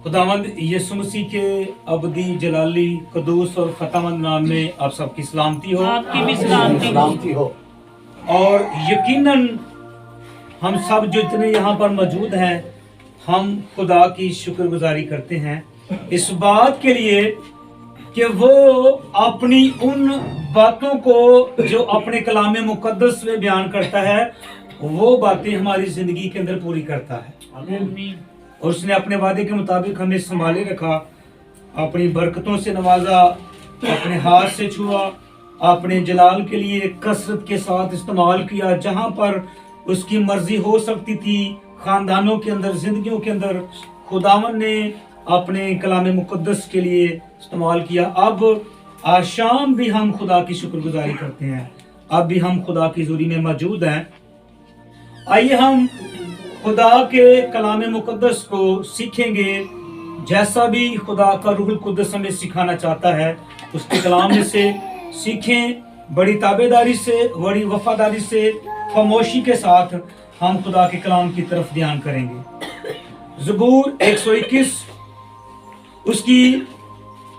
खुदावंद यीशु मसीह के अबदी जलाली कदूस और फतामंद नाम में आप सबकी सलामती हो। आपकी भी सलामती हो। और यकीनन हम सब जो इतने यहाँ पर मौजूद हैं, हम खुदा की शुक्रगुजारी करते हैं इस बात के लिए कि वो अपनी उन बातों को जो अपने कलाम मुकद्दस में बयान करता है, वो बातें हमारी जिंदगी के अंदर पूरी करता है। आमीन। और उसने अपने वादे के मुताबिक हमें संभाले रखा, अपनी बरकतों से नवाजा, अपने हाथ से छुआ, अपने जलाल के लिए कसरत के साथ इस्तेमाल किया। जहां पर उसकी मर्जी हो सकती थी खानदानों के अंदर, जिंदगियों के अंदर, खुदावन ने अपने कलाम मुकद्दस के लिए इस्तेमाल किया। अब आज शाम भी हम खुदा की शुक्रगुजारी करते हैं। अब भी हम खुदा की हुजूरी में मौजूद हैं। आइए हम खुदा के कलाम मुकद्दस को सीखेंगे, जैसा भी खुदा का रूहुल कुद्दस हमें सिखाना चाहता है उसके कलाम में से सीखें। बड़ी ताबेदारी से, बड़ी वफादारी से, खामोशी के साथ हम खुदा के कलाम की तरफ ध्यान करेंगे। ज़बूर 121 उसकी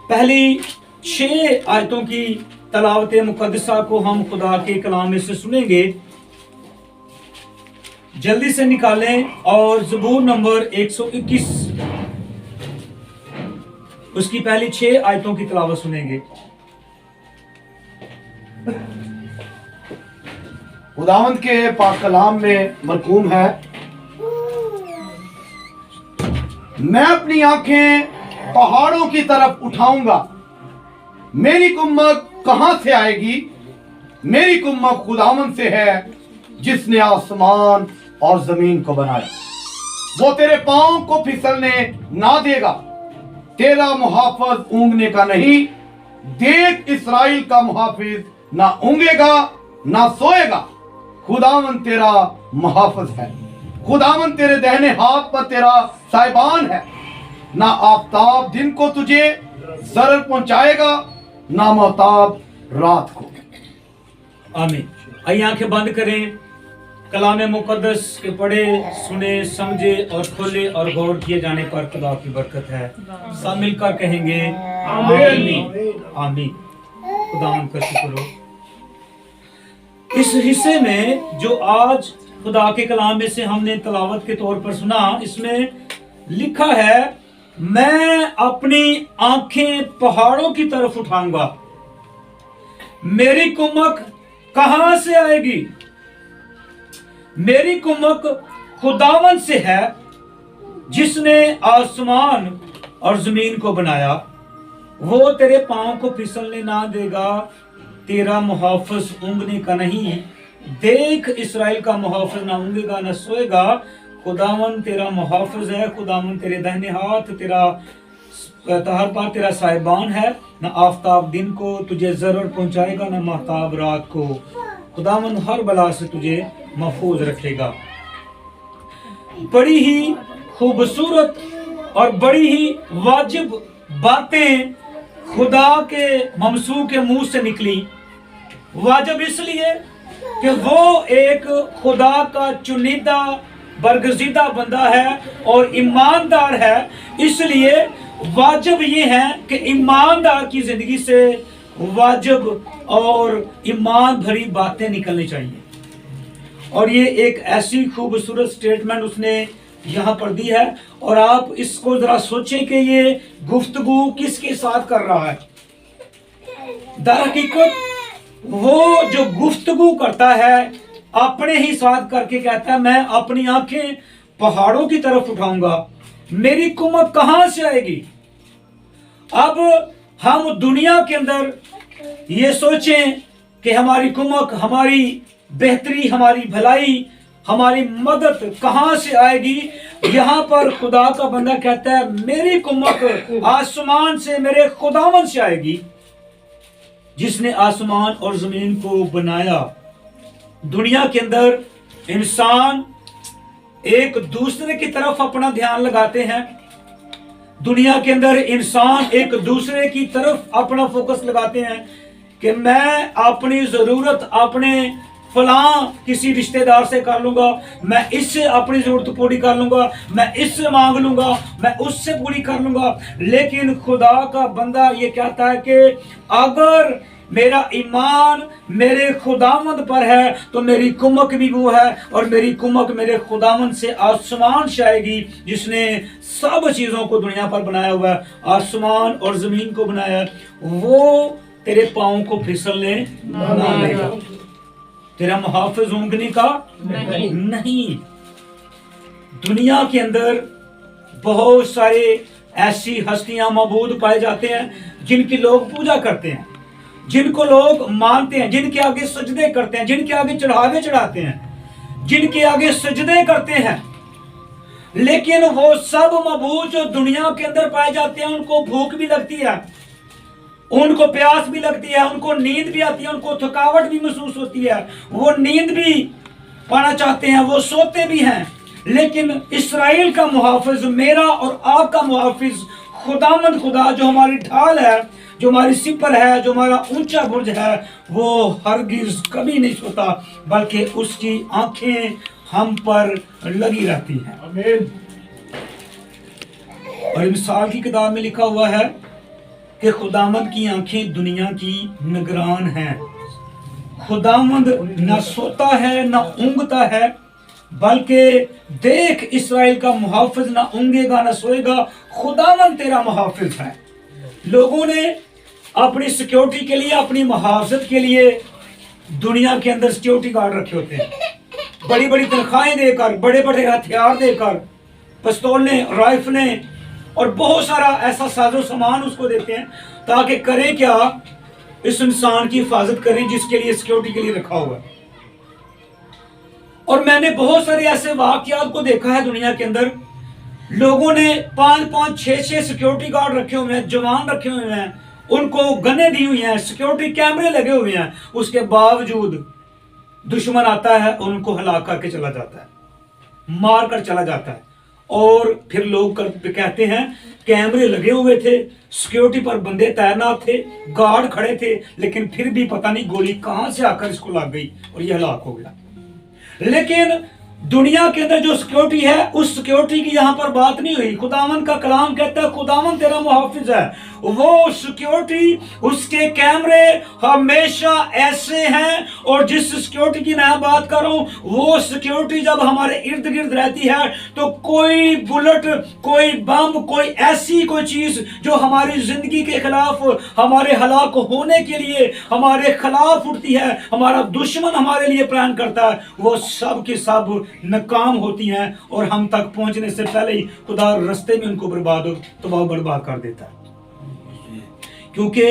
पहली 6 आयतों की तलावत मुकद्दसा को हम खुदा के कलाम में से सुनेंगे। जल्दी से निकालें और ज़बूर नंबर 121 उसकी पहली 6 आयतों की तलावत सुनेंगे। खुदावंद के पाक कलाम में मरकूम है, मैं अपनी आंखें पहाड़ों की तरफ उठाऊंगा, मेरी कुम्मत कहां से आएगी? मेरी कुम्मत खुदावंद से है जिसने आसमान और जमीन को बनाया। वो तेरे पांव को फिसलने ना देगा, तेरा मुहाफिज ऊंघने का नहीं। देख, इस्राएल का मुहाफिज ना ऊंघेगा ना सोएगा। खुदावन तेरा मुहाफिज है, खुदावन तेरे दाहिने हाथ पर तेरा साहिबान है। ना आफताब दिन को तुझे जरर पहुंचाएगा, ना महताब रात को। आमीन। आइए आंखें बंद करें, कलाम मुकद्दस के पढ़े, सुने, समझे और खोले और गौर किए जाने पर खुदा की बरकत है। सब मिलकर कहेंगे आमीन आमीन। खुदावंद का शुक्र हो। इस हिस्से में जो आज खुदा के कलाम में से हमने तलावत के तौर पर सुना, इसमें लिखा है, मैं अपनी आंखें पहाड़ों की तरफ उठाऊंगा, मेरी कुम्मत कहां से आएगी? मेरी कुम्मत खुदावन से है जिसने आसमान और जमीन को बनाया। वो तेरे पांव को फिसलने ना देगा, तेरा मुहाफिज ऊंघने का नहीं। देख, इस्राएल का मुहाफिज ना ऊंघेगा ना सोएगा। खुदावन तेरा मुहाफिज है, खुदावन तेरे दाहिने हाथ, तेरा हर पार तेरा साहिबान है। ना आफताब दिन को तुझे जरर पहुंचाएगा, ना महताब रात को। खुदावन हर बला से तुझे महफूज रखेगा। बड़ी ही खूबसूरत और बड़ी ही वाजिब बातें खुदा के ममसू के मुंह से निकली। वाजिब इसलिए कि वो एक खुदा का चुनिंदा बरगजीदा बंदा है और ईमानदार है। इसलिए वाजिब ये है कि ईमानदार की जिंदगी से वाजिब और ईमान भरी बातें निकलनी चाहिए। और ये एक ऐसी खूबसूरत स्टेटमेंट उसने यहाँ पर दी है। और आप इसको जरा सोचें कि ये गुफ्तगू किसके साथ कर रहा है। दरहकीकत वो जो गुफ्तगू करता है अपने ही साथ करके कहता है, मैं अपनी आंखें पहाड़ों की तरफ उठाऊंगा, मेरी कुम्मत कहां से आएगी? अब हम दुनिया के अंदर ये सोचें कि हमारी कुम्मत, हमारी बेहतरी, हमारी भलाई, हमारी मदद कहां से आएगी? यहां पर खुदा का बंदा कहता है, मेरी कुम्मत आसमान से, मेरे खुदावन से आएगी जिसने आसमान और जमीन को बनाया। दुनिया के अंदर इंसान एक दूसरे की तरफ अपना ध्यान लगाते हैं। दुनिया के अंदर इंसान एक दूसरे की तरफ अपना फोकस लगाते हैं कि मैं अपनी जरूरत अपने फलां किसी रिश्तेदार से कर लूंगा, मैं इससे अपनी जरूरत पूरी कर लूंगा, मैं इससे मांग लूंगा, मैं उससे पूरी कर लूंगा। लेकिन खुदा का बंदा ये कहता है कि अगर मेरा ईमान मेरे खुदावंद पर है तो मेरी कुमक भी वो है, और मेरी कुमक मेरे खुदावंद से आसमान से आएगी जिसने सब चीजों को दुनिया पर बनाया हुआ है, आसमान और जमीन को बनाया है। वो तेरे पाँव को फिसलने ना देगा। तेरा मुहाफिज ऊँघने का नहीं। दुनिया के अंदर बहुत सारे ऐसी हस्तियां मौजूद पाए जाते हैं जिनकी लोग पूजा करते हैं, जिनको लोग मानते हैं, जिनके आगे सजदे करते हैं, जिनके आगे चढ़ावे चढ़ाते हैं, जिनके आगे सजदे करते हैं। लेकिन वो सब मबूद जो दुनिया के अंदर पाए जाते हैं, उनको भूख भी लगती है, उनको प्यास भी लगती है, उनको नींद भी आती है, उनको थकावट भी महसूस होती है, वो नींद भी पाना चाहते हैं, वो सोते भी हैं। लेकिन इस्राएल का मुहाफिज, मेरा और आपका मुहाफिज खुदामंद खुदा, जो हमारी ढाल है, जो हमारी सिपर है, जो हमारा ऊंचा बुर्ज है, वो हरगिज कभी नहीं सोता, बल्कि उसकी आंखें हम पर लगी रहती हैं। आमीन। और मिसाल की किताब में लिखा हुआ है कि खुदामंद की आंखें दुनिया की निगरान हैं। खुदामंद न सोता है न ऊँघता है, बल्कि देख इस्राएल का मुहाफिज न ऊँघेगा न सोएगा, खुदामंद तेरा मुहाफिज है। लोगों ने अपनी सिक्योरिटी के लिए, अपनी मुहाफिजत के लिए दुनिया के अंदर सिक्योरिटी गार्ड रखे होते हैं, बड़ी बड़ी तनख्वाहें देकर, बड़े बड़े हथियार देकर, पिस्तौलें, राइफलें और बहुत सारा ऐसा साजो सामान उसको देते हैं, ताकि करें क्या, इस इंसान की हिफाजत करें जिसके लिए सिक्योरिटी के लिए रखा हुआ है। और मैंने बहुत सारे ऐसे वाकयात को देखा है दुनिया के अंदर, लोगों ने 5-5, 6-6 सिक्योरिटी गार्ड रखे हुए हैं, जवान रखे हुए हैं, उनको गने दी हुई हैं, सिक्योरिटी कैमरे लगे हुए हैं, उसके बावजूद दुश्मन आता है और उनको हलाक करके चला जाता है, मार कर चला जाता है। और फिर लोग कहते हैं कैमरे लगे हुए थे, सिक्योरिटी पर बंदे तैनात थे, गार्ड खड़े थे, लेकिन फिर भी पता नहीं गोली कहां से आकर इसको लग गई और यह हलाक हो गया। लेकिन दुनिया के अंदर जो सिक्योरिटी है, उस सिक्योरिटी की यहां पर बात नहीं हुई। खुदावन का कलाम कहता है खुदावन तेरा मुहाफिज है। वो सिक्योरिटी, उसके कैमरे हमेशा ऐसे हैं, और जिस सिक्योरिटी की मैं बात कर रहा हूं, वो सिक्योरिटी जब हमारे इर्द गिर्द रहती है तो कोई बुलेट, कोई बम, कोई ऐसी कोई चीज जो हमारी जिंदगी के खिलाफ, हमारे हलाक होने के लिए हमारे खिलाफ उठती है, हमारा दुश्मन हमारे लिए प्लान करता है, वो सब की सब नाकाम होती हैं, और हम तक पहुंचने से पहले ही खुदा रास्ते में उनको तबाह बर्बाद कर देता है। क्योंकि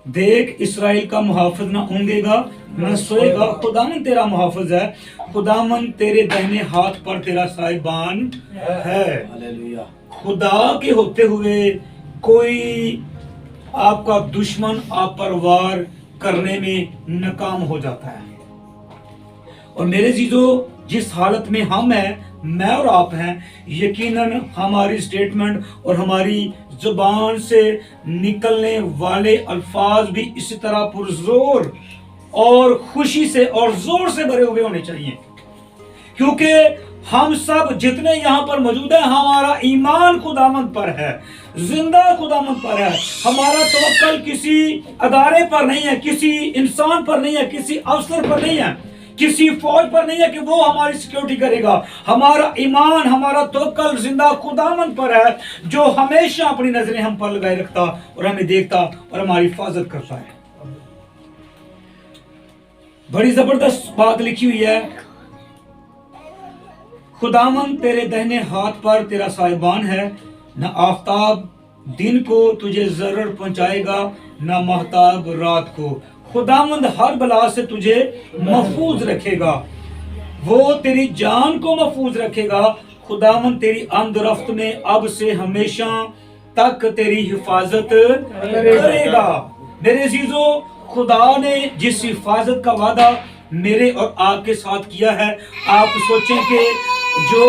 देख इस्राएल का मुहाफिज न ऊँघेगा न सोएगा, खुदामंद तेरा मुहाफिज है, खुदामंद तेरे दाहिने हाथ पर तेरा साहिबान है। खुदा के होते हुए कोई आपका दुश्मन आप पर वार करने में नाकाम हो जाता है। और मेरे जीजो, जिस हालत में हम हैं, मैं और आप हैं, यकीनन हमारी स्टेटमेंट और हमारी जुबान से निकलने वाले अल्फाज भी इसी तरह पुरजोर और खुशी से और जोर से भरे हुए होने चाहिए, क्योंकि हम सब जितने यहाँ पर मौजूद हैं, हमारा ईमान खुदामंद पर है, जिंदा खुदामंद पर है। हमारा तवक्कल किसी अदारे पर नहीं है, किसी इंसान पर नहीं है, किसी अफसर पर नहीं है, किसी फौज पर नहीं है कि वो हमारी सिक्योरिटी करेगा। हमारा ईमान, हमारा तवक्कल जिंदा खुदामंद पर है, जो हमेशा अपनी नजरें हम पर लगाए रखता और हमें देखता और हमारी हिफाजत करता है। बड़ी जबरदस्त बात लिखी हुई है, खुदामंद तेरे दाहिने हाथ पर तेरा साहिबान है, न आफताब दिन को तुझे जरर पहुंचाएगा, न महताब रात को। खुदामंद हर बला से तुझे महफूज रखेगा, वो तेरी जान को महफूज रखेगा। खुदामंद तेरी आमदरफ्त में अब से हमेशा तक तेरी हिफाजत करेगा। मेरे अजीजों, खुदा ने जिस हिफाजत का वादा मेरे और आपके साथ किया है, आप सोचें कि जो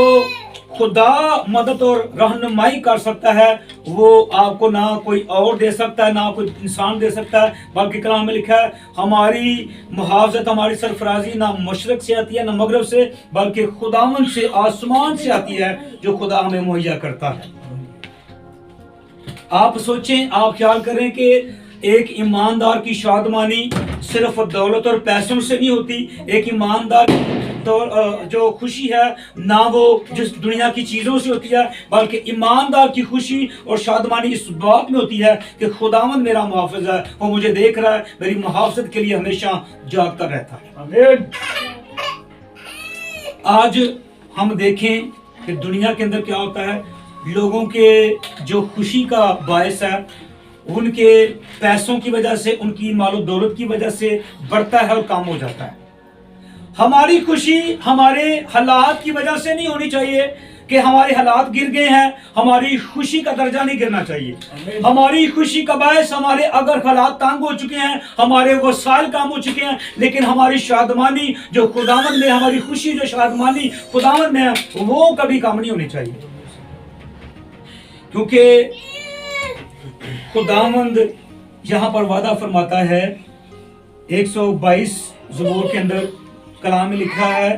खुदा मदद और रहनुमाई कर सकता है, वो आपको ना कोई और दे सकता है, ना कोई इंसान दे सकता है, बल्कि कलाम में लिखा है हमारी मुहावजत, हमारी सरफराजी ना मशरक से आती है ना मगरब से, बल्कि खुदावंद से, आसमान से आती है, जो खुदा हमें मुहैया करता है। आप सोचें, आप ख्याल करें कि एक ईमानदार की शादमानी सिर्फ दौलत और पैसों से नहीं होती। एक ईमानदार तो जो खुशी है ना वो जिस दुनिया की चीज़ों से होती है, बल्कि ईमानदार की खुशी और शादमानी इस बात में होती है कि खुदावंद मेरा मुहाफ़िज़ है, वो मुझे देख रहा है, मेरी मुहाफ़िज़त के लिए हमेशा जागता रहता है। आमीन। आज हम देखें कि दुनिया के अंदर क्या होता है, लोगों के जो खुशी का बायस है उनके पैसों की वजह से, उनकी मालो दौलत की वजह से बढ़ता है और कम हो जाता है। हमारी खुशी हमारे हालात की वजह से नहीं होनी चाहिए कि हमारे हालात गिर गए हैं, हमारी खुशी का दर्जा नहीं गिरना चाहिए। हमारी खुशी का बायस हमारे अगर हालात तंग हो चुके हैं, हमारे वसाइल कम हो चुके हैं, लेकिन हमारी शादमानी जो खुदावंद में, हमारी खुशी जो शादमानी खुदावंद में है, वो कभी कम नहीं होनी चाहिए, क्योंकि खुदावंद यहाँ पर वादा फरमाता है 122 ज़बूर के अंदर कलाम में लिखा है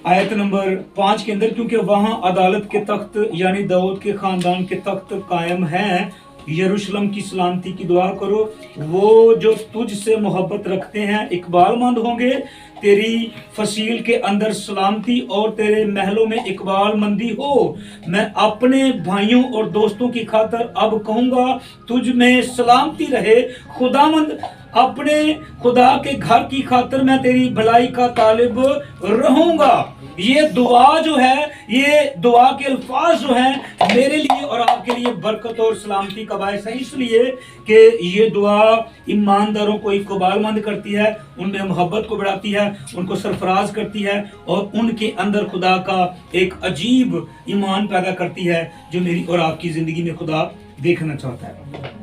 आयत नंबर 5 के अंदर, क्योंकि वहाँ अदालत के तख्त यानी दाऊद के खानदान के तख्त कायम हैं, यरूशलेम की सलामती की दुआ करो, वो जो तुझसे मोहब्बत रखते हैं इकबालमंद होंगे, तेरी फसील के अंदर सलामती और तेरे महलों में इकबालमंदी हो। मैं अपने भाइयों और दोस्तों की खातर अब कहूँगा तुझ में सलामती रहे, खुदावंद अपने खुदा के घर की खातर मैं तेरी भलाई का तालिब रहूंगा। ये दुआ जो है, ये दुआ के अल्फाज जो हैं मेरे लिए और आपके लिए बरकत और सलामती का बायस है, इसलिए कि ये दुआ ईमानदारों को इकबालमंद करती है, उनमें मोहब्बत को बढ़ाती है, उनको सरफराज करती है और उनके अंदर खुदा का एक अजीब ईमान पैदा करती है जो मेरी और आपकी जिंदगी में खुदा देखना चाहता है।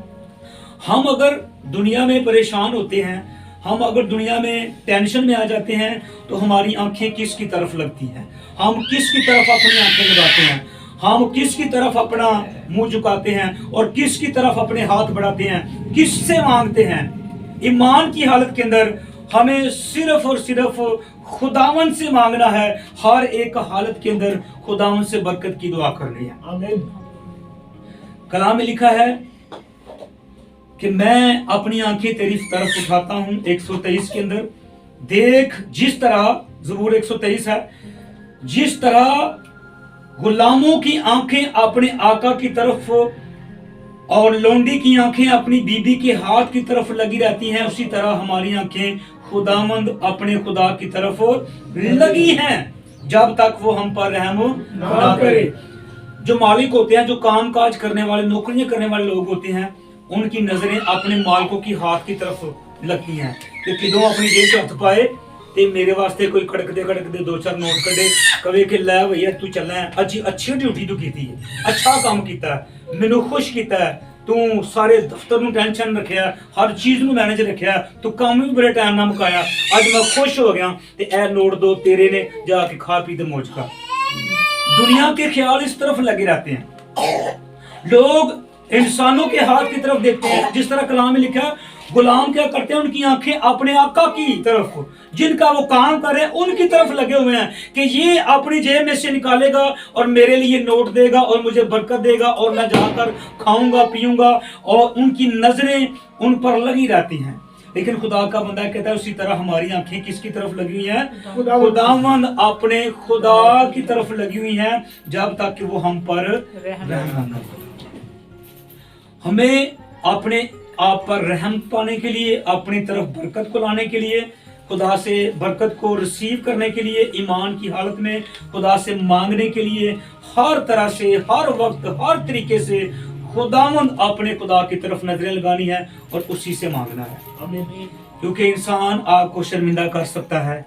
हम अगर दुनिया में परेशान होते हैं, हम अगर दुनिया में टेंशन में आ जाते हैं, तो हमारी आंखें किसकी तरफ लगती हैं? हम किसकी तरफ अपनी आंखें लगाते हैं? हम किसकी तरफ अपना मुंह झुकाते हैं और किसकी तरफ अपने हाथ बढ़ाते हैं? किससे मांगते हैं? ईमान की हालत के अंदर हमें सिर्फ और सिर्फ खुदावंद से मांगना है। हर एक हालत के अंदर खुदावंद से बरकत की दुआ करनी है। आमीन। कलाम में लिखा है कि मैं अपनी आंखें तेरी तरफ उठाता हूं, 123 के अंदर, देख जिस तरह, ज़बूर 123 है, जिस तरह गुलामों की आंखें अपने आका की तरफ और लोंडी की आंखें अपनी बीबी के हाथ की तरफ लगी रहती हैं, उसी तरह हमारी आंखें खुदावंद अपने खुदा की तरफ लगी हैं जब तक वो हम पर रहम ना करे। जो मालिक होते हैं, जो काम काज करने वाले, नौकरियां करने वाले लोग होते हैं, उनकी नजरें अपने मालिकों की हाथ की तरफ लगती हैं कि किदों अपनी जेब च हथ पाए ते मेरे वास्ते कोई कड़क दे 2-4 नोट कड़े, कवे कि लै भैया तू चलना है, अच्छी ड्यूटी तू की है, अच्छा काम किया, मैनू खुश किया, तू सारे दफ्तर नू टेंशन रखिया, हर चीज नू मैनेज रखिया, तू काम भी बड़े टाइम ना मुकाया, अज मैं खुश हो गया ते ए नोट 2 तेरे ने, जाके खा पी ते मौज कर। दुनिया के ख्याल इस तरफ लगे रहते हैं, लोग इंसानों के हाथ की तरफ देखते हैं। जिस तरह कलाम में लिखा है, गुलाम क्या करते हैं, उनकी आंखें अपने आका की तरफ, जिनका वो काम कर रहे हैं उनकी तरफ लगे हुए हैं कि ये अपनी जेब में से निकालेगा और मेरे लिए नोट देगा और मुझे बरकत देगा और मैं जाकर खाऊंगा पीऊंगा, और उनकी नजरें उन पर लगी रहती हैं। लेकिन खुदा का बंदा कहता है उसी तरह हमारी आंखें किसकी तरफ लगी हुई हैं? खुदावंद अपने खुदा की तरफ लगी हुई हैं जब तक कि वो हम पर रहम ना करे। हमें अपने आप पर रहम पाने के लिए, अपनी तरफ बरकत को लाने के लिए, खुदा से बरकत को रिसीव करने के लिए, ईमान की हालत में खुदा से मांगने के लिए, हर तरह से, हर वक्त, हर तरीके से खुदावंद अपने खुदा की तरफ नजरें लगानी है और उसी से मांगना है। क्योंकि इंसान आपको शर्मिंदा कर सकता है।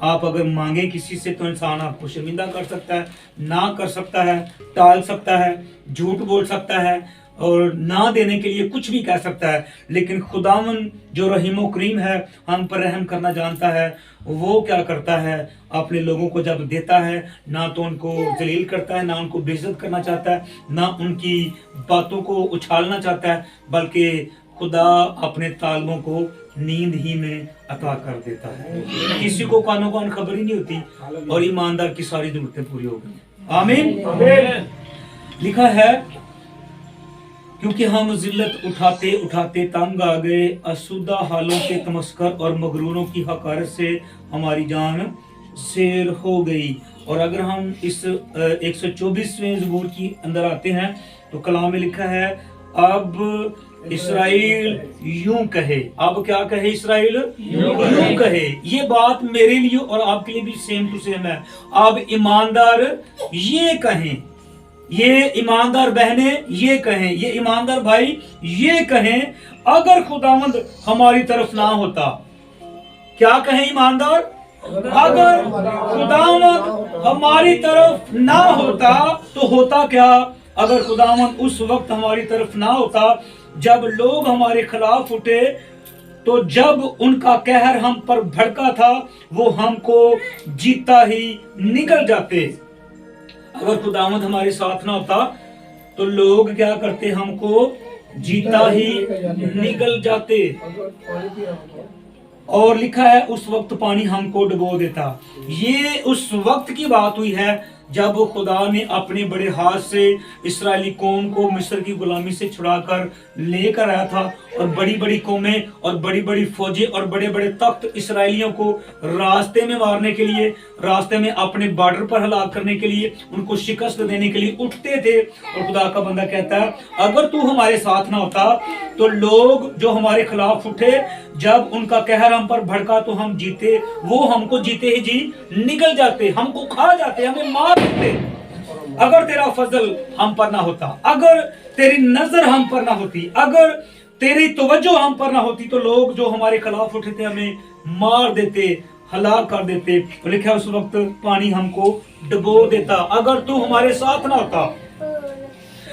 आप अगर मांगे किसी से तो इंसान आपको शर्मिंदा कर सकता है, ना कर सकता है, टाल सकता है, झूठ बोल सकता है, और ना देने के लिए कुछ भी कह सकता है, लेकिन खुदावन जो रहीम करीम है, हम पर रहम करना जानता है, वो क्या करता है, अपने लोगों को जब देता है ना तो उनको जलील करता है, ना उनको बेइज्जत करना चाहता है, ना उनकी बातों को उछालना चाहता है, बल्कि खुदा अपने तालबों को नींद ही में अता कर देता है। किसी को कानों कान खबर ही नहीं होती और ईमानदार की सारी जरूरतें पूरी हो गई। आमीन। लिखा है, क्योंकि हम जिल्लत उठाते उठाते तंग आ गए, असुदा हालों के तमस्कर और मगरूरों की हकारत से हमारी जान सैर हो गई। और अगर हम इस 124वें ज़बूर की अंदर आते हैं तो कलाम में लिखा है, अब इस्राएल यूं कहे। अब क्या कहे? इस्राएल यूं कहे। ये बात मेरे लिए और आपके लिए भी सेम टू सेम है। अब ईमानदार ये कहें, ये ईमानदार बहनें ये कहें, ये ईमानदार भाई ये कहें, अगर खुदावंद हमारी तरफ ना होता। क्या कहें ईमानदार? अगर खुदावंद हमारी तरफ ना होता तो होता क्या? अगर खुदावंद उस वक्त हमारी तरफ ना होता जब लोग हमारे खिलाफ उठे, तो जब उनका कहर हम पर भड़का था, वो हमको जीता ही निकल जाते। अगर खुदावंद हमारे साथ ना होता तो लोग क्या करते? हमको जीता ही निकल जाते। और लिखा है, उस वक्त पानी हमको डुबो देता। ये उस वक्त की बात हुई है जब खुदा ने अपने बड़े हाथ से इस्राएली कौम को मिस्र की गुलामी से छुड़ाकर लेकर आया था, और बड़ी बड़ी कौमें और बड़ी बड़ी फौजें और बड़े बड़े तख्त इस्राएलियों को रास्ते में मारने के लिए, रास्ते में अपने बॉर्डर पर हलाक करने के लिए, उनको शिकस्त देने के लिए उठते थे। और खुदा का बंदा कहता है, अगर तू हमारे साथ ना होता तो लोग जो हमारे खिलाफ उठे, जब उनका कहर हम पर भड़का तो हम जीते, वो हमको जीते ही जी निकल जाते, हमको खा जाते, हमें मार देते। अगर तेरा फजल हम पर ना होता, अगर तेरी नजर हम पर ना होती, अगर तेरी तवज्जो हम पर ना होती, तो लोग जो हमारे खिलाफ उठे थे हमें मार देते, हलाक कर देते। लिखा उस वक्त पानी हमको डुबो देता, अगर तू हमारे साथ ना होता।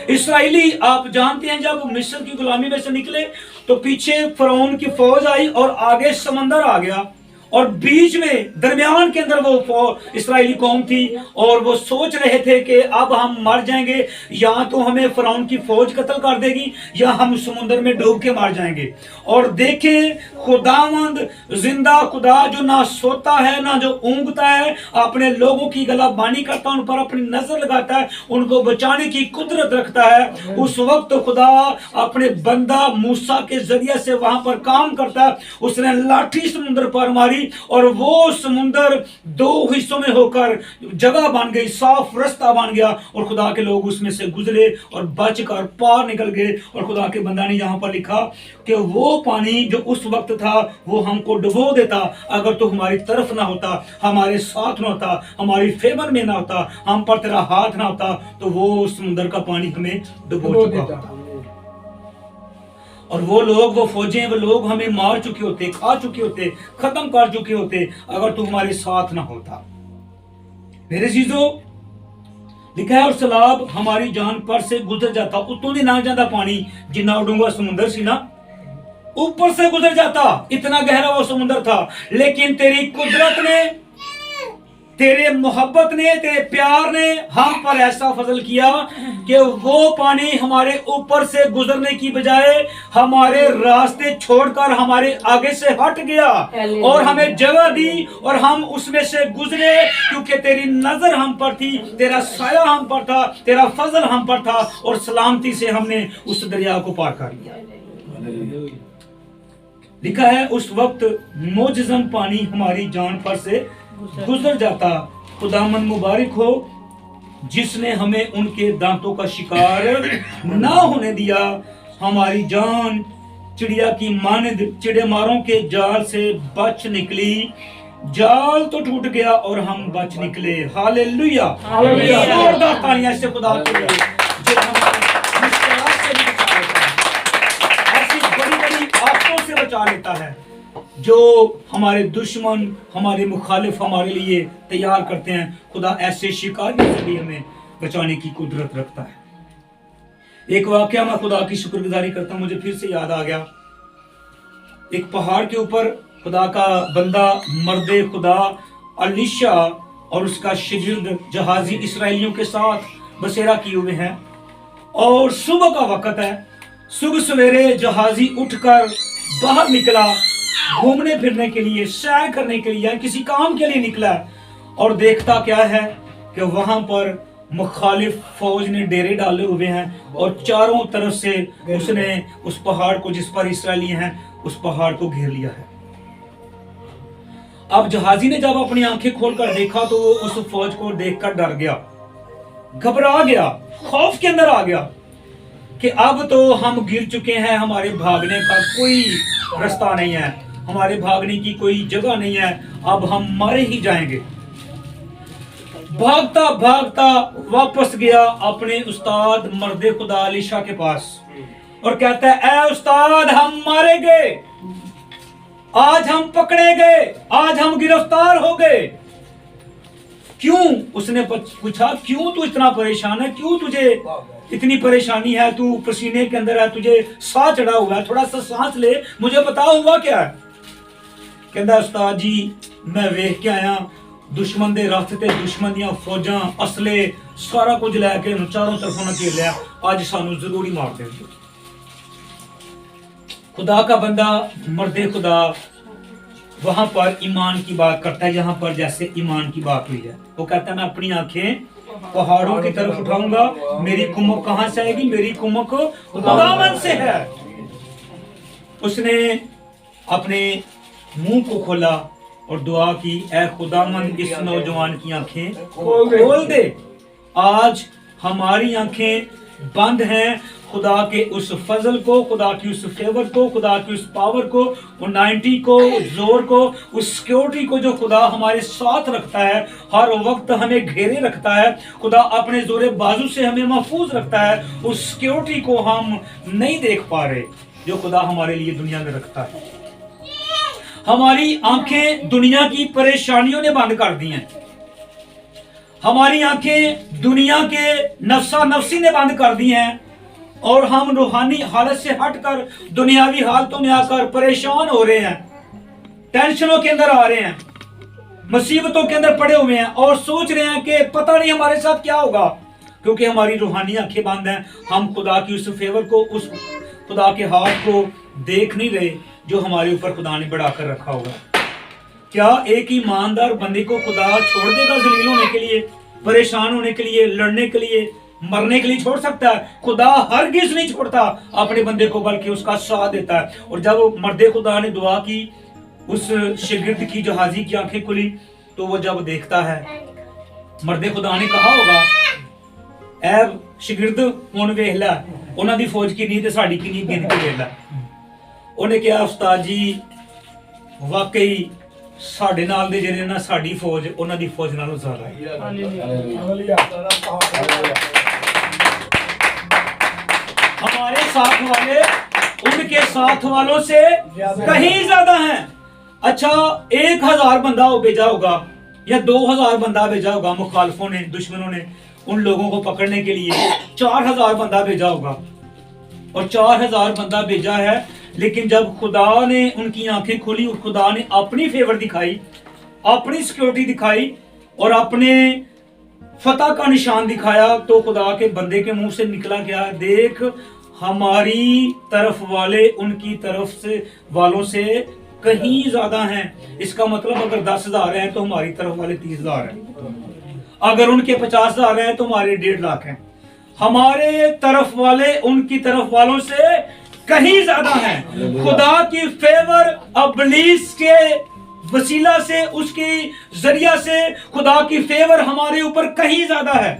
इस्राएली आप जानते हैं, जब मिस्र की गुलामी में से निकले तो पीछे फरौन की फौज आई और आगे समंदर आ गया, और बीच में दरमियान के अंदर वो इस्राएली कौम थी, और वो सोच रहे थे कि अब हम मर जाएंगे, या तो हमें फरौन की फौज कत्ल कर देगी या हम समुद्र में डूब के मार जाएंगे। और देखें, खुदावंद जिंदा खुदा जो ना सोता है ना जो ऊँगता है, अपने लोगों की गलाबानी करता है, उन पर अपनी नजर लगाता है, उनको बचाने की कुदरत रखता है। उस वक्त खुदा अपने बंदा मूसा के जरिए से वहां पर काम करता है। उसने लाठी समुद्र पर मारी और वो समुद्र दो हिस्सों में होकर जगह बन गई, साफ रास्ता बन गया, और खुदा के लोग उसमें से गुजरे और बचकर पार निकल गए। और खुदा के बंदा ने यहाँ पर लिखा कि वो पानी जो उस वक्त था वो हमको डुबो देता, अगर तो हमारी तरफ ना होता, हमारे साथ ना होता, हमारी फेवर में ना होता, हम पर तेरा हाथ ना होता, तो वो समुद्र का पानी हमें डुबो देता। और वो लोग, वो फौजें, वो लोग हमें मार चुके होते, खा चुके होते, खत्म कर चुके होते, अगर तू हमारे साथ ना होता। मेरे चीजों, लिखा है, और सैलाब हमारी जान पर से गुजर जाता। उतों नहीं ना जाता पानी, जिन्ना उडूंगा समुद्र सी ना, ऊपर से गुजर जाता, इतना गहरा वो समुद्र था। लेकिन तेरी कुदरत ने, तेरे मोहब्बत ने, तेरे प्यार ने हम पर ऐसा फजल किया कि वो पानी हमारे ऊपर से गुजरने की बजाय हमारे रास्ते छोड़कर हमारे आगे से हट गया और हमें जगह दी, और हम उसमें से गुजरे, क्योंकि तेरी नजर हम पर थी, तेरा साया हम पर था, तेरा फजल हम पर था, और सलामती से हमने उस दरिया को पार कर लिया। लिखा है, उस वक्त मोजज़म पानी हमारी जान पर से गुजर जाता। खुदामंद मुबारक हो जिसने हमें उनके दांतों का शिकार ना होने दिया। हमारी जान चिड़िया की मानद चिड़ेमारों के जाल से बच निकली, जाल तो टूट गया और हम बच निकले। हालेलुया, जोरदार तालियां से खुदा के लिए जो हमें मुश्किलात से भी बचा लेता है, ऐसी बड़ी बड़ी आफतों से बचा लेता है जो हमारे दुश्मन, हमारे मुखालिफ हमारे लिए तैयार करते हैं। खुदा ऐसे शिकारियों से भी हमें बचाने की कुदरत रखता है। एक वाकया मैं खुदा की शुक्रगुजारी करता हूँ, मुझे फिर से याद आ गया। एक पहाड़ के ऊपर खुदा का बंदा मर्दे खुदा अलीशा और उसका शिगिर्द जहाजी इसराइलियों के साथ बसेरा किए हुए हैं, और सुबह का वक्त है। सुबह सवेरे जहाजी उठकर बाहर निकला, घूमने फिरने के लिए, सैर करने के लिए, या किसी काम के लिए निकला, और देखता क्या है कि वहां पर मुखालिफ फौज ने डेरे डाले हुए हैं और चारों तरफ से उसने उस पहाड़ को, जिस पर इसराइली हैं, उस पहाड़ को घेर लिया है। अब जहाजी ने जब अपनी आंखें खोलकर देखा तो वो उस फौज को देखकर डर गया, घबरा गया, खौफ के अंदर आ गया कि अब तो हम गिर चुके हैं, हमारे भागने का कोई रास्ता नहीं है, हमारे भागने की कोई जगह नहीं है, अब हम मारे ही जाएंगे। भागता भागता वापस गया अपने उस्ताद मर्दे खुदा अलीशा के पास और कहता है, ऐ उस्ताद, हम मारे गए, आज हम पकड़े गए, आज हम गिरफ्तार हो गए। क्यों? उसने पूछा, क्यों तू इतना परेशान है, क्यों तुझे इतनी परेशानी है, तू पसीने के अंदर है, तुझे साह चढ़ा हुआ है, थोड़ा सा सांस ले, मुझे बता हुआ क्या है। कहता उस्ताद जी, मैं वेख के आया, दुश्मन दे रथ ते दुश्मन दियां फौजां, असले, सारा कुछ लैके चारों तरफों ने घेर लिया, आज सानू जरूर ही मार देंगे। खुदा का बंदा मर्दे खुदा वहां पर ईमान की बात करता है, यहाँ पर जैसे ईमान की बात हुई है। वो कहता है, मैं अपनी आंखें पहाड़ों की तरफ उठाऊंगा, मेरी कुमक कहां से आएगी, मेरी कुमक खुदावंद से है। उसने अपने मुंह को खोला और दुआ की, ऐ खुदावंद, इस नौजवान की आंखें खोल दे। आज हमारी आंखें बंद हैं खुदा के उस फजल को, खुदा की उस फेवर को, खुदा की उस पावर को, उस 90 को, उस जोर को, उस सिक्योरिटी को जो खुदा हमारे साथ रखता है, हर वक्त हमें घेरे रखता है, खुदा अपने जोरे बाजू से हमें महफूज रखता है। उस सिक्योरिटी को हम नहीं देख पा रहे जो खुदा हमारे लिए दुनिया में रखता है। हमारी आंखें दुनिया की परेशानियों ने बंद कर दी हैं, हमारी आंखें दुनिया के नफ्सा नफ्सी ने बंद कर दी हैं, और हम रूहानी हालत से हटकर दुनियावी हालतों में आकर परेशान हो रहे हैं, टेंशनों के अंदर आ रहे हैं, मुसीबतों के अंदर पड़े हुए हैं और सोच रहे हैं कि पता नहीं हमारे साथ क्या होगा, क्योंकि हमारी रूहानी आंखें बंद हैं। हम खुदा की उस फेवर को, उस खुदा के हाथ को देख नहीं रहे जो हमारे ऊपर खुदा ने बढ़ाकर रखा होगा। क्या एक ईमानदार बंदे को खुदा छोड़ देगा जलील होने के लिए, परेशान होने के लिए, लड़ने के लिए, मरने के लिए छोड़ सकता है? खुदा हरगिज नहीं छोड़ता अपने बंदे को, बल्कि उसका साथ देता है। और जब मर्दे खुदा ने दुआ की, उस शिगिर्द की जहाजी की आंखें खुली, तो वो जब देखता है, मर्दे खुदा ने कहा होगा, ऐ शिगिर्द हुण वेख लै, उन्हां दी फौज किन्नी ते साडी किन्नी, गिन के वेख लै। उन्हें कहा, उस्ताद जी, वाकई साडे नाल दे जेहड़े ना साडी फौज, उन्हां दी फौज नालों ज़्यादा है। हमारे साथ वाले उनके साथ वालों से कहीं ज्यादा हैं। अच्छा, 1000 बंदा भेजा होगा या 2000 बंदा भेजा होगा मुखालफों ने, दुश्मनों ने उन लोगों को पकड़ने के लिए 4000 बंदा भेजा होगा, और 4000 बंदा भेजा है। लेकिन जब खुदा ने उनकी आंखें खोली और खुदा ने अपनी फेवर दिखाई, अपनी सिक्योरिटी दिखाई और अपने फतह का निशान दिखाया, तो खुदा के बंदे के मुंह से निकला क्या, देख हमारी तरफ वाले उनकी तरफ से वालों से कहीं ज्यादा हैं। इसका मतलब अगर 10,000 हैं तो हमारी तरफ वाले 30,000 हैं, अगर उनके 50,000 हैं तो हमारे 1.5 लाख हैं। हमारे तरफ वाले उनकी तरफ वालों से कहीं ज्यादा हैं। खुदा की फेवर अबलीस के वसीला से, उसकी जरिया से खुदा की फेवर हमारे ऊपर कहीं ज्यादा है।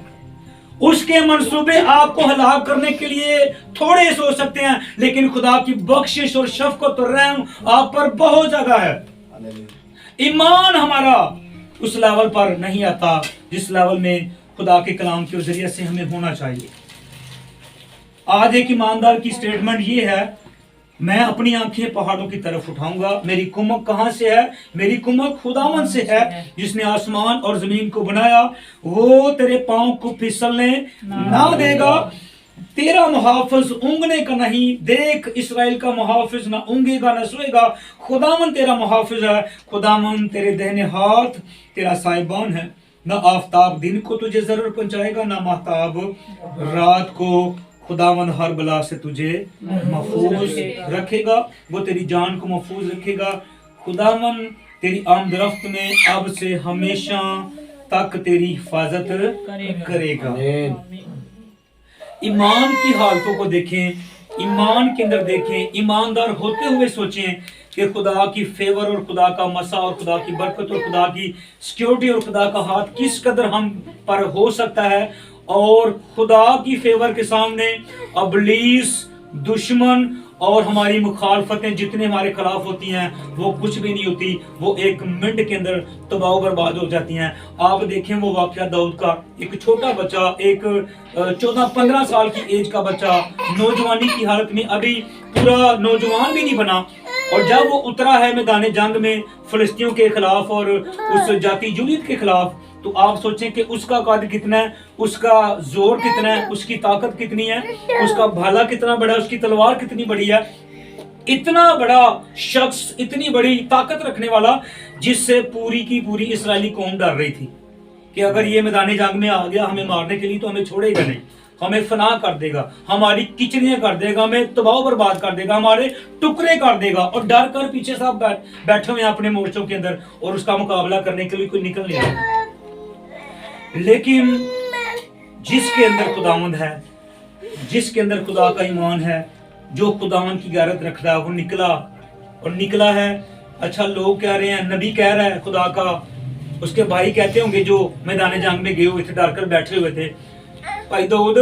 उसके मंसूबे आपको हलाक करने के लिए थोड़े सोच सकते हैं, लेकिन खुदा की बख्शिश और शफकत और रहम आप पर बहुत ज्यादा है। ईमान हमारा उस लेवल पर नहीं आता जिस लेवल में खुदा के कलाम के जरिए से हमें होना चाहिए। आज एक ईमानदार की स्टेटमेंट ये है, मैं अपनी आंखें पहाड़ों की तरफ उठाऊंगा, मेरी कुमक कहां से है, मेरी कुमक खुदावंद से है जिसने आसमान और जमीन को बनाया। वो तेरे पांव को फिसलने ना देगा, तेरा मुहाफिज ऊँघने का नहीं, देख इसराइल का मुहाफिज ना ऊँघेगा ना सोएगा। खुदावन तेरा मुहाफिज है, खुदावन तेरे दाहिने हाथ तेरा साहिबान है। ना आफताब दिन को तुझे जरूर पहुंचाएगा, ना महताब रात को। खुदावन हर बला से तुझे महफूज रखेगा, वो तेरी जान को महफूज रखेगा। खुदावन तेरी आमदरफ्त में अब से हमेशा तक तेरी हिफाजत करेगा। ईमान की हालतों को देखें, ईमान के अंदर देखें, ईमानदार होते हुए सोचें कि खुदा की फेवर और खुदा का मसा और खुदा की बरकत और खुदा की सिक्योरिटी और खुदा का हाथ किस कदर हम पर हो सकता है। और खुदा की फेवर के सामने अबलीस, दुश्मन और हमारी मुखालफतें जितने हमारे खिलाफ होती हैं वो कुछ भी नहीं होती, वो एक मिनट के अंदर तबाह बर्बाद हो जाती हैं। आप देखें वो वाकया दाऊद का, एक छोटा बच्चा, एक 14-15 साल की एज का बच्चा, नौजवानी की हालत में, अभी पूरा नौजवान भी नहीं बना, और जब वो उतरा है मैदान जंग में फिलिस्तीनियों के खिलाफ और उस जाति जुलियत के खिलाफ, तो आप सोचें कि उसका कद कितना है, उसका जोर कितना है, उसकी ताकत कितनी है, उसका भाला कितना बड़ा है, उसकी तलवार कितनी बड़ी है। इतना बड़ा शख्स, इतनी बड़ी ताकत रखने वाला, जिससे पूरी की पूरी इस्राएली कौम डर रही थी कि अगर ये मैदान जंग में आ गया हमें मारने के लिए तो हमें छोड़ेगा नहीं, हमें फना कर देगा, हमारी किचड़ियां कर देगा, हमें तबाह बर्बाद कर देगा, हमारे टुकड़े कर देगा। और डर कर पीछे सब बैठे हुए हैं अपने मोर्चों के अंदर, और उसका मुकाबला करने के लिए कोई निकल नहीं रहा। लेकिन जिसके अंदर खुदावंद है, जिसके अंदर खुदा का ईमान है, जो खुदावंद की गैरत रखता है, वो निकला और निकला है। अच्छा, लोग कह रहे हैं, नबी कह रहा है खुदा का, उसके भाई कहते होंगे जो मैदान जंग में गए हुए थे, डर कर बैठे हुए थे, भाई दाऊद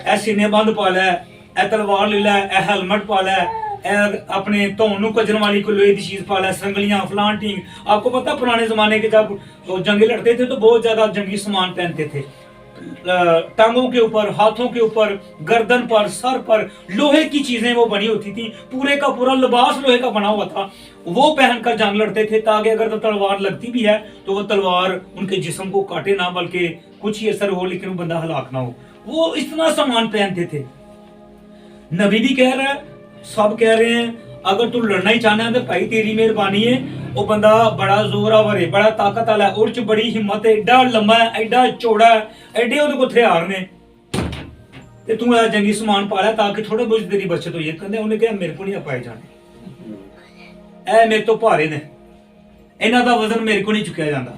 ए सीने बंद पा लै, ए तलवार ले लै, ए हेलमेट पा लै, अपने धौन कजन वाली कोई लोहे की चीज पा लै, संगलियां फलान टींग। आपको पता पुराने जमाने के जब जंगे लड़ते थे तो बहुत ज्यादा जंगी सामान पहनते थे, टांगों के ऊपर, हाथों के ऊपर, गर्दन पर, सर पर लोहे की चीजें वो बनी होती थी, पूरे का पूरा लिबास लोहे का बना हुआ था, वो पहनकर जंग लड़ते थे, ताकि अगर तो तलवार लगती भी है तो वो तलवार उनके जिस्म को काटे ना, बल्कि कुछ ही असर हो लेकिन वो बंदा हलाक ना हो। वो इतना सामान पहनते थे। नबी भी कह रहा है, सब कह रहे हैं, अगर तू लड़ना ही चाहना है तो भाई तेरी मेहरबानी है, वो बंदा बड़ा जोरावर है, बड़ा ताकत वाला है, और बड़ी हिम्मत है, एडा लंबा है, एडा चौड़ा है, एडे ਉਹਦੇ ਕੋਲ हथियार ने, ते तू ए जंगी सामान पा ले ताकि थोड़ा बहुत तेरी बचत हो जाए। कहंदे ਉਹਨੇ ਕਿਹਾ ਮੇਰੇ ਕੋਲ नहीं पाए जाने, ए मेरे तो भारे ने, इन्हां दा वजन मेरे को नहीं चुकिया जाता।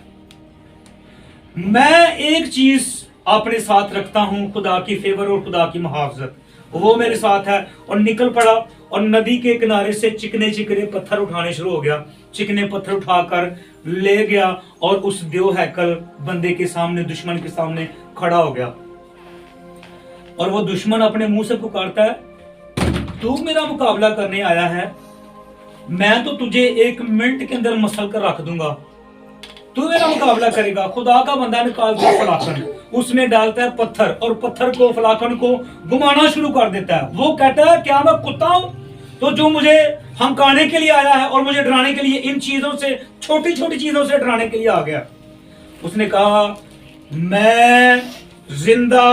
मैं एक चीज अपने साथ रखता हूं, खुदा की फेवर और खुदा की मुहाफजत, वो मेरे साथ है। और निकल पड़ा और नदी के किनारे से चिकने चिकने पत्थर उठाने शुरू हो गया, चिकने पत्थर उठाकर ले गया और उस देव हैकल बंदे के सामने, दुश्मन के सामने खड़ा हो गया। और वो दुश्मन अपने मुंह से पुकारता है, तू मेरा मुकाबला करने आया है, मैं तो तुझे 1 मिनट के अंदर मसल कर रख दूंगा, तू मेरा मुकाबला करेगा। खुदा का बंदा निकाल के फलाखन उसमें डालता है पत्थर, और पत्थर को, फलाखन को घुमाना शुरू कर देता है। वो कहता है, क्या मैं कुत्ता हूं तो जो मुझे हंकाने के लिए आया है और मुझे डराने के लिए, इन चीजों से, छोटी छोटी चीजों से डराने के लिए आ गया। उसने कहा, मैं जिंदा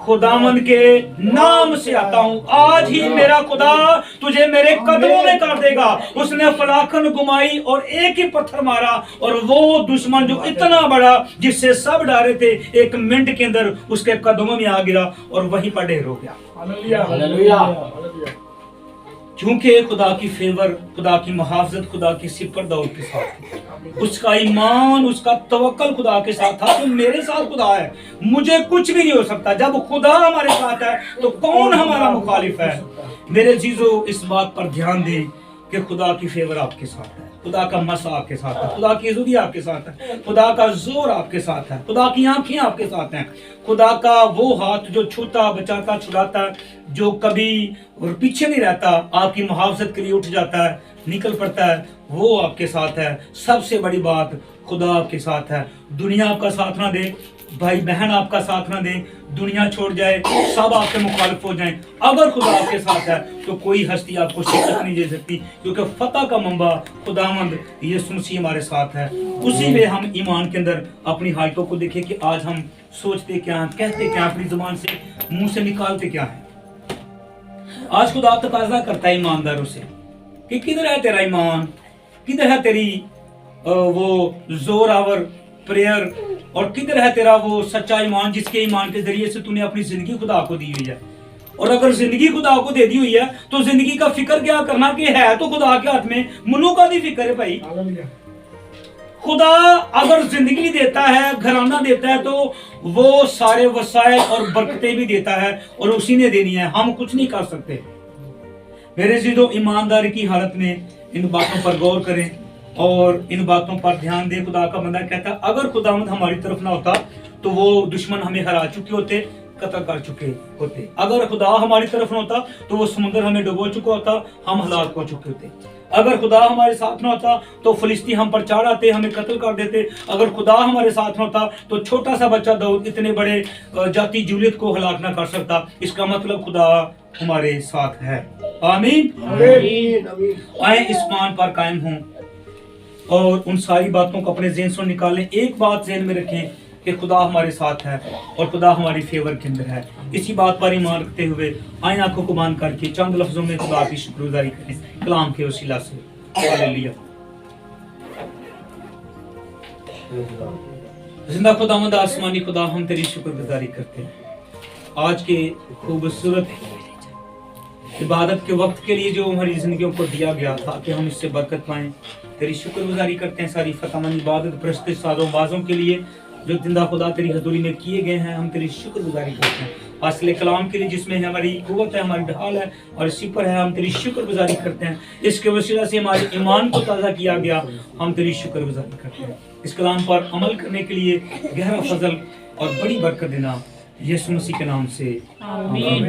खुदावंद के नाम से आता हूं, आज ही मेरा खुदा तुझे मेरे कदमों में कर देगा। उसने फलाखन घुमाई और एक ही पत्थर मारा, और वो दुश्मन जो इतना बड़ा, जिससे सब डरे थे, 1 मिनट के अंदर उसके कदमों में आ गिरा और वहीं पर ढेर हो गया। Hallelujah, hallelujah. क्योंकि खुदा की फेवर, खुदा की मुहाफजत, खुदा की सिपर दाऊद के साथ थी, उसका ईमान, उसका तवक्कल खुदा के साथ था। तो मेरे साथ खुदा है, मुझे कुछ भी नहीं हो सकता। जब खुदा हमारे साथ है तो कौन हमारा मुखालिफ है। मेरे जीजो, इस बात पर ध्यान दें कि खुदा की फेवर आपके साथ है, खुदा का मसा आपके साथ है, खुदा की इज़्ज़त आपके साथ है, खुदा का जोर आपके साथ है, खुदा की आंखें आपके साथ हैं, खुदा का वो हाथ जो छूता, बचाता, छुड़ाता, जो कभी और पीछे नहीं रहता, आपकी मुहावजत के लिए उठ जाता है, निकल पड़ता है, वो आपके साथ है। सबसे बड़ी बात, खुदा आपके साथ है। दुनिया आपका साथ ना दे, भाई बहन आपका साथ ना दे, दुनिया छोड़ जाए, सब आपके मुखालिफ हो जाएं, अगर खुदा आपके साथ है तो कोई हस्ती आपको शिकस्त नहीं दे सकती, क्योंकि फतह का मंबा खुदावंद यीशु मसीह हमारे साथ है। उसी में हम ईमान के अंदर अपनी हालतों को देखें कि आज हम सोचते क्या हैं, कहते क्या, अपनी जुबान से, मुंह से निकालते क्या है। आज खुदा तकाजा करता है ईमानदारों से कि किधर है तेरा ईमान, किधर है तेरी वो जोर आवर प्रेयर, और किधर है तेरा वो सच्चा ईमान जिसके ईमान के जरिए से तूने अपनी जिंदगी खुदा को दी हुई है। और अगर जिंदगी खुदा को दे दी हुई है तो जिंदगी का फिक्र क्या करना कि है तो खुदा के हाथ में, मनु का भी फिक्र है भाई। खुदा अगर जिंदगी देता है, घराना देता है, तो वो सारे वसाइल और बरकतें भी देता है और उसी ने देनी है, हम कुछ नहीं कर सकते। मेरे जीदो, ईमानदारी की हालत में इन बातों पर गौर करें और इन बातों पर ध्यान दें। खुदा का बंदा कहता है अगर खुदावंद हमारी तरफ ना होता तो वो दुश्मन हमें हरा चुके होते, कत्ल कर चुके होते। अगर खुदा हमारी तरफ ना होता तो वो समुद्र हमें डुबो चुका होता, हम हलाक हो चुके होते। अगर खुदा हमारे साथ ना होता तो फलिस्ती हम पर चढ़ आते, हमें कत्ल कर देते। अगर खुदा हमारे साथ ना होता तो छोटा सा बच्चा दाऊद इतने बड़े जाति जूलियत को हलाक ना कर सकता। इसका मतलब खुदा हमारे साथ है। आमीन। आए इस मान पर कायम हों और उन सारी बातों को अपने ज़हन से निकालें। एक बात ज़हन में रखें कि खुदा हमारे साथ है और खुदा हमारी फेवर के अंदर है। इसी बात पर ईमान रखते हुए आए आंखों को बंद करके चंद लफ्जों में खुदा की शुक्रगुजारी करें कलाम के वसीला से। हालेलुया। जिंदा खुदावंद आसमानी खुदा, हम तेरी शुक्रगुजारी करते हैं आज के खूबसूरत इबादत के वक्त के लिए जो हमारी जिंदगियों को दिया गया था कि हम इससे बरकत पाएं। तेरी शुक्रगुजारी करते हैं सारी फतमंद इबादत प्रस्ते सादों बाजों के लिए जो जिंदा खुदा तेरी हजूरी में किए गए हैं। हम तेरी शुक्रगुजारी करते हैं हासिल कलाम के लिए जिसमें हमारी कुव्वत है, हमारी ढाल है और इसी पर है। हम तेरी शुक्रगुजारी करते हैं इसके वसीला से हमारे ईमान को ताज़ा किया गया। हम तेरी शुक्रगुजारी करते हैं इस कलाम पर अमल करने के लिए गहरा फजल और बड़ी बरकत देना, यीशु मसीह के नाम से आमीन।